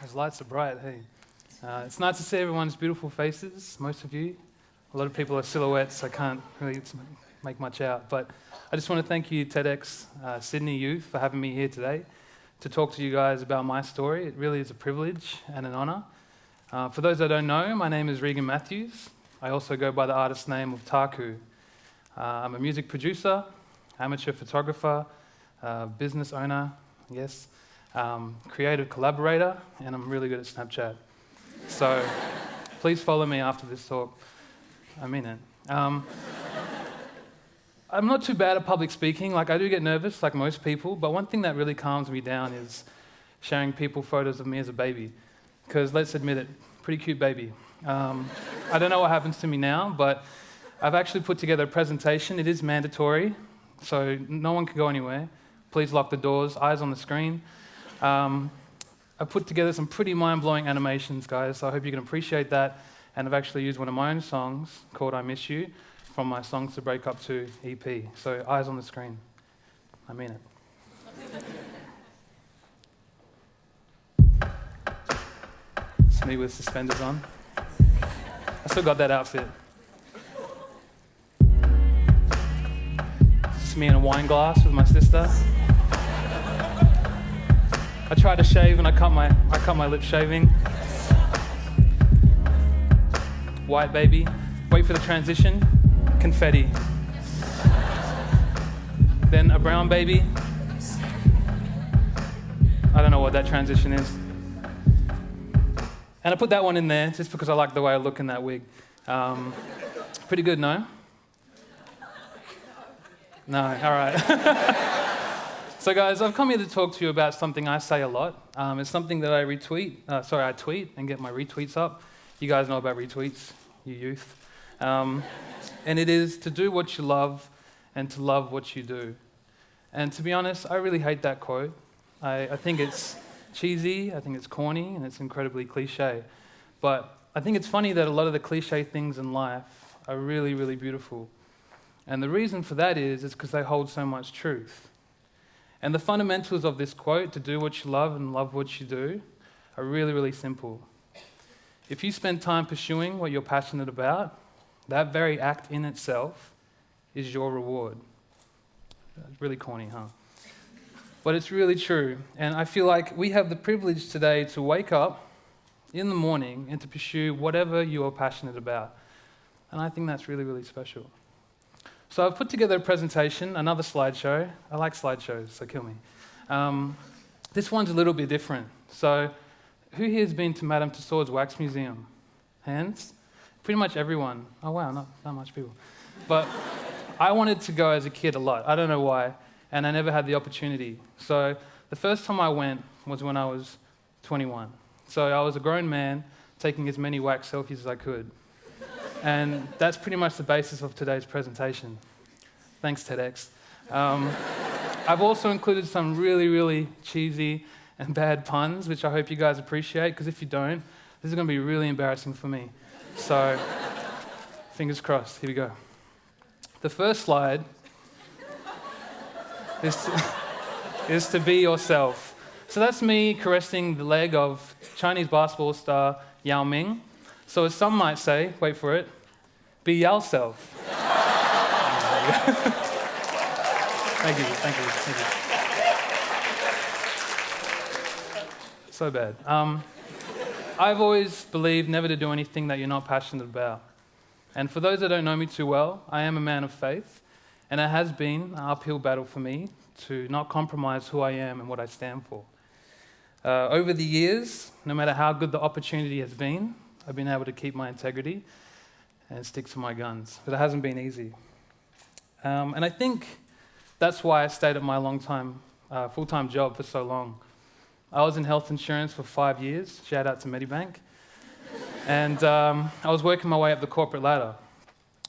Those lights are bright, hey. It's nice to see everyone's beautiful faces, most of you. A lot of people are silhouettes, I can't really make much out. But I just want to thank you, TEDxYouth, for having me here today to talk to you guys about my story. It really is a privilege and an honour. For those that don't know, my name is Regan Matthews. I also go by the artist name of Taku. I'm a music producer, amateur photographer, business owner, yes, creative collaborator, and I'm really good at Snapchat. So please follow me after this talk. I mean it. I'm not too bad at public speaking. Like, I do get nervous, like most people, but one thing that really calms me down is sharing people photos of me as a baby. Because let's admit it, pretty cute baby. I don't know what happens to me now, but I've actually put together a presentation. It is mandatory, so no one can go anywhere. Please lock the doors, eyes on the screen. I put together some pretty mind-blowing animations, guys, so I hope you can appreciate that. And I've actually used one of my own songs called I Miss You from my Songs to Break Up To EP. So eyes on the screen. I mean it. It's me with suspenders on. I still got that outfit. It's me in a wine glass with my sister. I tried to shave and I cut my lip shaving. White baby. Wait for the transition. Confetti. Then a brown baby. I don't know what that transition is. And I put that one in there just because I like the way I look in that wig. Pretty good, no? No, all right. So guys, I've come here to talk to you about something I say a lot. It's something that I I tweet and get my retweets up. You guys know about retweets, you youth. And it is to do what you love and to love what you do. And to be honest, I really hate that quote. I think it's cheesy, I think it's corny, and it's incredibly cliche. But I think it's funny that a lot of the cliche things in life are really, really beautiful. And the reason for that is because they hold so much truth. And the fundamentals of this quote, to do what you love and love what you do, are really, really simple. If you spend time pursuing what you're passionate about, that very act in itself is your reward. It's really corny, huh? But it's really true. And I feel like we have the privilege today to wake up in the morning and to pursue whatever you are passionate about. And I think that's really, really special. So I've put together a presentation, another slideshow. I like slideshows, so kill me. This one's a little bit different. So who here has been to Madame Tussauds Wax Museum? Hands? Pretty much everyone. Oh wow, not much people. But I wanted to go as a kid a lot. I don't know why. And I never had the opportunity. So the first time I went was when I was 21. So I was a grown man taking as many wax selfies as I could. And that's pretty much the basis of today's presentation. Thanks, TEDx. I've also included some really, really cheesy and bad puns, which I hope you guys appreciate, because if you don't, this is going to be really embarrassing for me. So, fingers crossed. Here we go. The first slide is to be yourself. So that's me caressing the leg of Chinese basketball star Yao Ming. So as some might say, wait for it, be yourself. Thank you. So bad. I've always believed never to do anything that you're not passionate about. And for those that don't know me too well, I am a man of faith, and it has been an uphill battle for me to not compromise who I am and what I stand for. Over the years, no matter how good the opportunity has been, I've been able to keep my integrity and stick to my guns. But it hasn't been easy. And I think that's why I stayed at my full-time job for so long. I was in health insurance for 5 years. Shout out to Medibank. And I was working my way up the corporate ladder.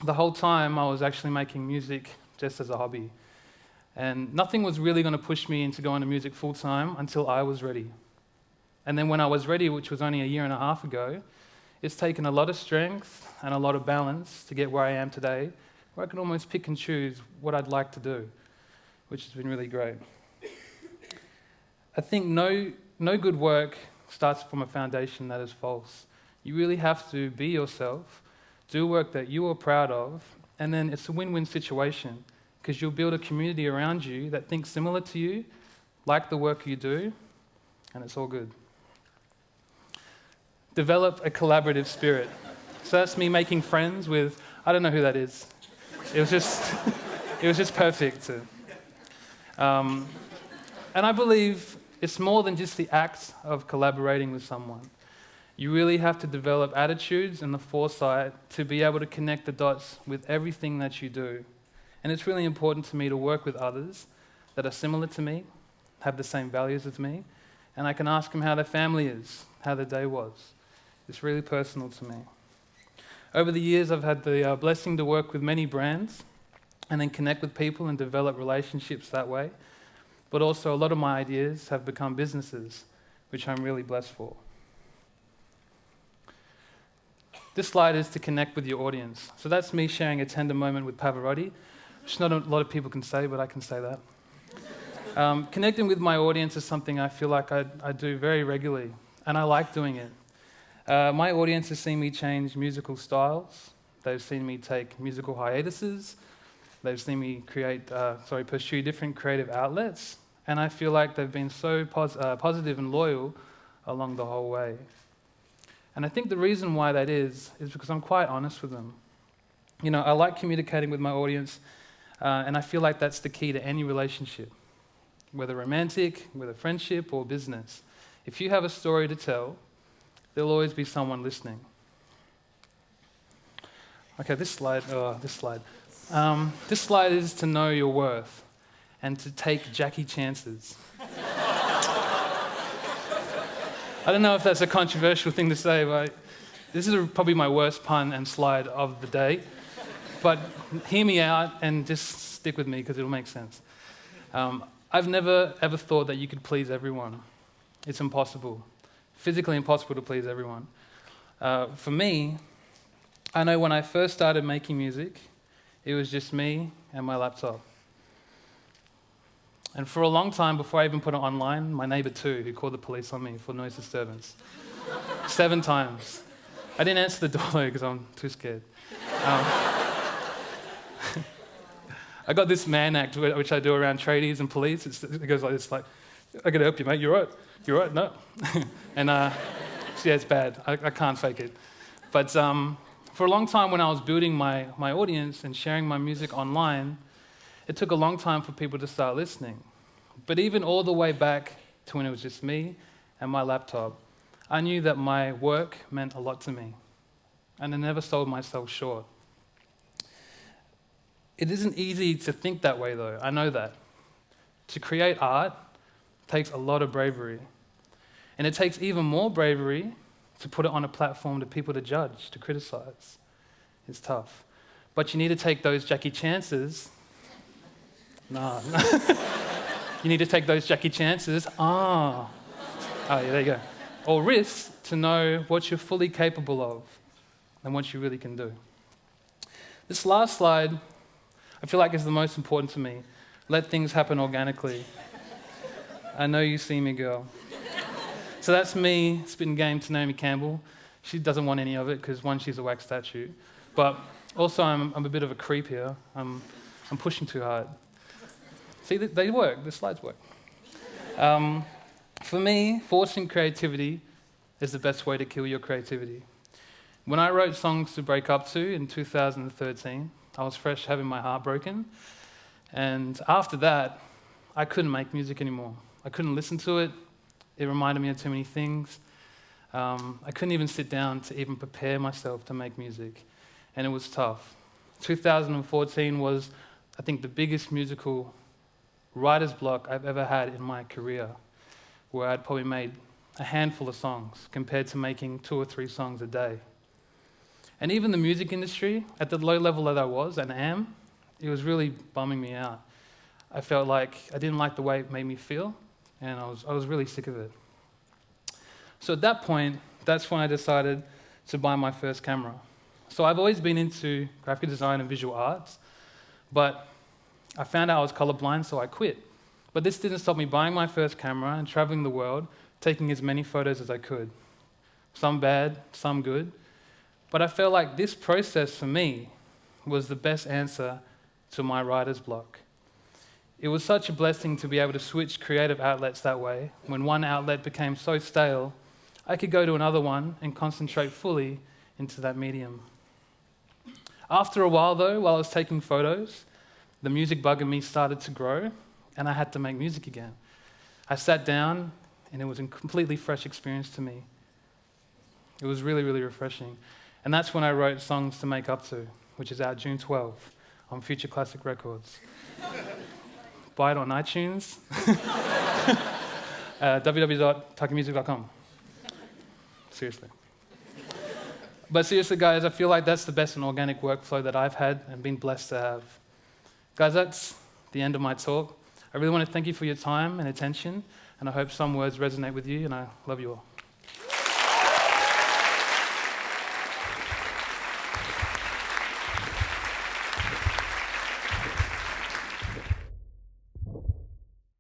The whole time I was actually making music just as a hobby. And nothing was really going to push me into going to music full-time until I was ready. And then when I was ready, which was only a year and a half ago, it's taken a lot of strength and a lot of balance to get where I am today, where I can almost pick and choose what I'd like to do, which has been really great. I think no good work starts from a foundation that is false. You really have to be yourself, do work that you are proud of, and then it's a win-win situation because you'll build a community around you that thinks similar to you, like the work you do, and it's all good. Develop a collaborative spirit. So that's me making friends with, I don't know who that is. It was just perfect. And I believe it's more than just the act of collaborating with someone. You really have to develop attitudes and the foresight to be able to connect the dots with everything that you do. And it's really important to me to work with others that are similar to me, have the same values as me, and I can ask them how their family is, how their day was. It's really personal to me. Over the years, I've had the blessing to work with many brands and then connect with people and develop relationships that way. But also, a lot of my ideas have become businesses, which I'm really blessed for. This slide is to connect with your audience. So that's me sharing a tender moment with Pavarotti, which not a lot of people can say, but I can say that. Connecting with my audience is something I feel like I do very regularly, and I like doing it. My audience has seen me change musical styles. They've seen me take musical hiatuses. They've seen me pursue different creative outlets. And I feel like they've been so positive and loyal along the whole way. And I think the reason why that is because I'm quite honest with them. You know, I like communicating with my audience, and I feel like that's the key to any relationship, whether romantic, whether friendship, or business. If you have a story to tell, there'll always be someone listening. Okay, this slide. This slide is to know your worth and to take Jackie chances. I don't know if that's a controversial thing to say, but this is probably my worst pun and slide of the day. But hear me out and just stick with me because it'll make sense. I've never ever thought that you could please everyone. It's impossible. Physically impossible to please everyone. For me, I know when I first started making music, it was just me and my laptop. And for a long time, before I even put it online, my neighbor too, who called the police on me for noise disturbance. 7 times. I didn't answer the door though, because I'm too scared. I got this man act, which I do around tradies and police. It goes like this, like, I gotta help you, mate, you're right. You're right, no. And yeah, it's bad. I can't fake it. But for a long time when I was building my audience and sharing my music online, it took a long time for people to start listening. But even all the way back to when it was just me and my laptop, I knew that my work meant a lot to me. And I never sold myself short. It isn't easy to think that way though, I know that. To create art takes a lot of bravery. And it takes even more bravery to put it on a platform to people to judge, to criticize. It's tough. But you need to take those Jackie chances. Nah. You need to take those Jackie chances. Oh, yeah, there you go. Or risks to know what you're fully capable of and what you really can do. This last slide, I feel like is the most important to me. Let things happen organically. I know you see me, girl. So that's me spitting game to Naomi Campbell. She doesn't want any of it because, one, she's a wax statue. But also, I'm a bit of a creep here. I'm pushing too hard. See, they work. The slides work. For me, forcing creativity is the best way to kill your creativity. When I wrote Songs to Break Up To in 2013, I was fresh having my heart broken. And after that, I couldn't make music anymore. I couldn't listen to it. It reminded me of too many things. I couldn't even sit down to even prepare myself to make music. And it was tough. 2014 was, I think, the biggest musical writer's block I've ever had in my career, where I'd probably made a handful of songs compared to making 2 or 3 songs a day. And even the music industry, at the low level that I was and am, it was really bumming me out. I felt like I didn't like the way it made me feel, and I was really sick of it. So at that point, that's when I decided to buy my first camera. So I've always been into graphic design and visual arts, but I found out I was colorblind, so I quit. But this didn't stop me buying my first camera and traveling the world taking as many photos as I could. Some bad, some good. But I felt like this process for me was the best answer to my writer's block. It was such a blessing to be able to switch creative outlets that way. When one outlet became so stale, I could go to another one and concentrate fully into that medium. After a while though, while I was taking photos, the music bug in me started to grow and I had to make music again. I sat down and it was a completely fresh experience to me. It was really, really refreshing. And that's when I wrote Songs to Make Up To, which is out June 12th on Future Classic Records. Buy it on iTunes, www.tuckermusic.com. Seriously. But seriously, guys, I feel like that's the best and organic workflow that I've had and been blessed to have. Guys, that's the end of my talk. I really want to thank you for your time and attention, and I hope some words resonate with you, and I love you all.